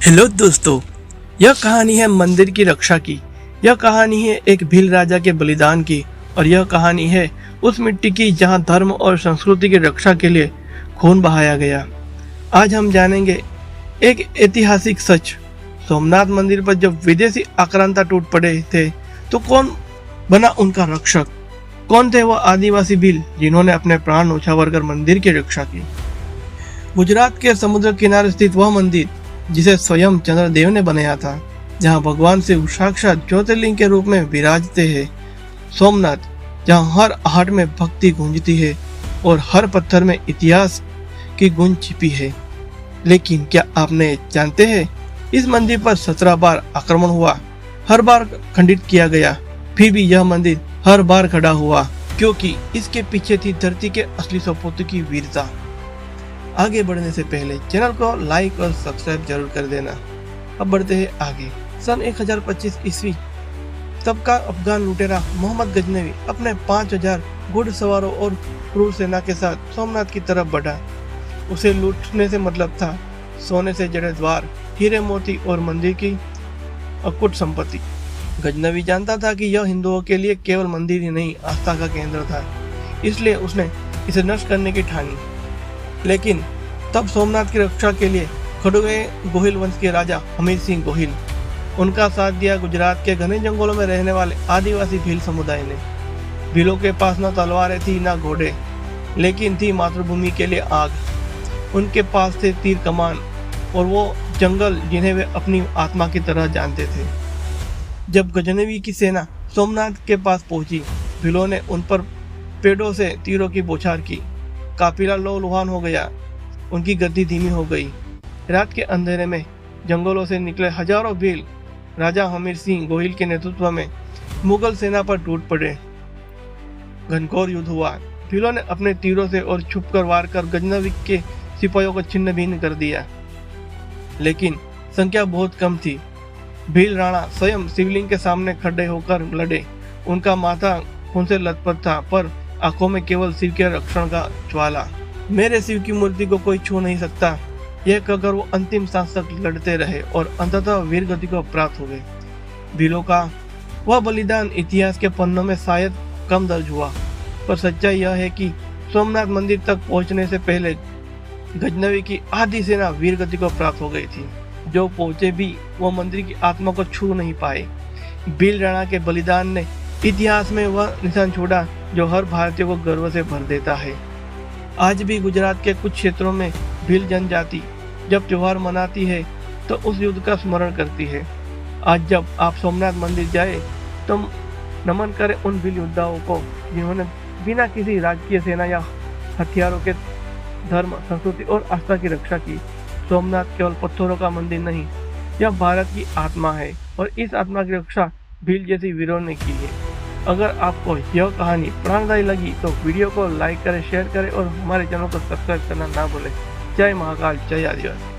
Hello दोस्तों, यह कहानी है मंदिर की रक्षा की। यह कहानी है एक भील राजा के बलिदान की और यह कहानी है उस मिट्टी की जहां धर्म और संस्कृति की रक्षा के लिए खून बहाया गया। आज हम जानेंगे एक ऐतिहासिक सच। सोमनाथ मंदिर पर जब विदेशी आक्रांता टूट पड़े थे तो कौन बना उनका रक्षक? कौन थे वह आदिवासी भील जिन्होंने अपने प्राण न्यौछावर कर मंदिर की रक्षा की? गुजरात के समुद्र किनारे स्थित वह मंदिर जिसे स्वयं चंद्रदेव ने बनाया था, जहां भगवान शिव साक्षात ज्योतिर्लिंग के रूप में विराजते हैं। सोमनाथ, जहां हर आहट में भक्ति गूंजती है और हर पत्थर में इतिहास की गूंज छिपी है। लेकिन क्या आपने जानते हैं, इस मंदिर पर 17 बार आक्रमण हुआ, हर बार खंडित किया गया, फिर भी यह मंदिर हर बार खड़ा हुआ क्योंकि इसके पीछे थी धरती के असली सपूतों की वीरता। आगे बढ़ने से पहले चैनल को लाइक और सब्सक्राइब जरूर कर देना। अब बढ़ते हैं आगे। सन 1025 ईस्वी तब का अफगान लुटेरा मोहम्मद गजनवी अपने 5000 घुड़सवारों और क्रूर सेना के साथ सोमनाथ की तरफ बढ़ा। उसे लूटने से मतलब था सोने से जड़े द्वार, हीरे मोती और मंदिर की अकुट संपत्ति। गजनवी जानता था कि यह हिंदुओं के लिए केवल मंदिर ही नहीं, आस्था का केंद्र था, इसलिए उसने इसे नष्ट करने की ठानी। लेकिन तब सोमनाथ की रक्षा के लिए खड़े हुए गोहिल वंश के राजा हमीर सिंह गोहिल। उनका साथ दिया गुजरात के घने जंगलों में रहने वाले आदिवासी भील समुदाय ने। भीलों के पास न तलवारें थी न घोड़े, लेकिन थी मातृभूमि के लिए आग। उनके पास थे तीर कमान और वो जंगल जिन्हें वे अपनी आत्मा की तरह जानते थे। जब गजनवी की सेना सोमनाथ के पास पहुंची, भीलों ने उन पर पेड़ों से तीरों की बौछार की। काफिला लहूलुहान हो गया, उनकी गति धीमी हो गई। रात के अंधेरे में जंगलों से निकले हजारों भील राजा हमीर सिंह गोहिल के नेतृत्व में मुगल सेना पर टूट पड़े। घनघोर युद्ध हुआ। भीलों ने अपने तीरों से और छुपकर वार कर गजनवी के सिपाहियों को छिन्न भिन्न कर दिया, लेकिन संख्या बहुत कम थी। भील राणा स्वयं शिवलिंग के सामने खड़े होकर लड़े। उनका माथा खून से लथपथ था, पर आंखों में केवल शिव के रक्षण का ज्वाला। मेरे शिव की मूर्ति को कोई छू नहीं सकता, यह कहकर वो अंतिम सांस तक लड़ते रहे और अंततः वीर गति को प्राप्त हो गए। भीलों का वह बलिदान इतिहास के पन्नों में शायद कम दर्ज हुआ, पर सच्चाई यह है कि सोमनाथ मंदिर तक पहुंचने से पहले गजनवी की आधी सेना वीर गति को प्राप्त हो गई थी। जो पहुंचे भी वो मंदिर की आत्मा को छू नहीं पाए। भील राणा के बलिदान ने इतिहास में वह निशान छोड़ा जो हर भारतीय को गर्व से भर देता है। आज भी गुजरात के कुछ क्षेत्रों में भील जनजाति जब त्योहार मनाती है तो उस युद्ध का स्मरण करती है। आज जब आप सोमनाथ मंदिर जाए तो नमन करें उन भील योद्धाओं को जिन्होंने बिना किसी राजकीय सेना या हथियारों के धर्म, संस्कृति और आस्था की रक्षा की। सोमनाथ केवल पत्थरों का मंदिर नहीं, यह भारत की आत्मा है और इस आत्मा की रक्षा भील जैसी वीरों ने की है। अगर आपको यह कहानी प्रेरणादायी लगी तो वीडियो को लाइक करें, शेयर करें और हमारे चैनल को सब्सक्राइब करना ना भूलें। जय महाकाल, जय आदिवासी।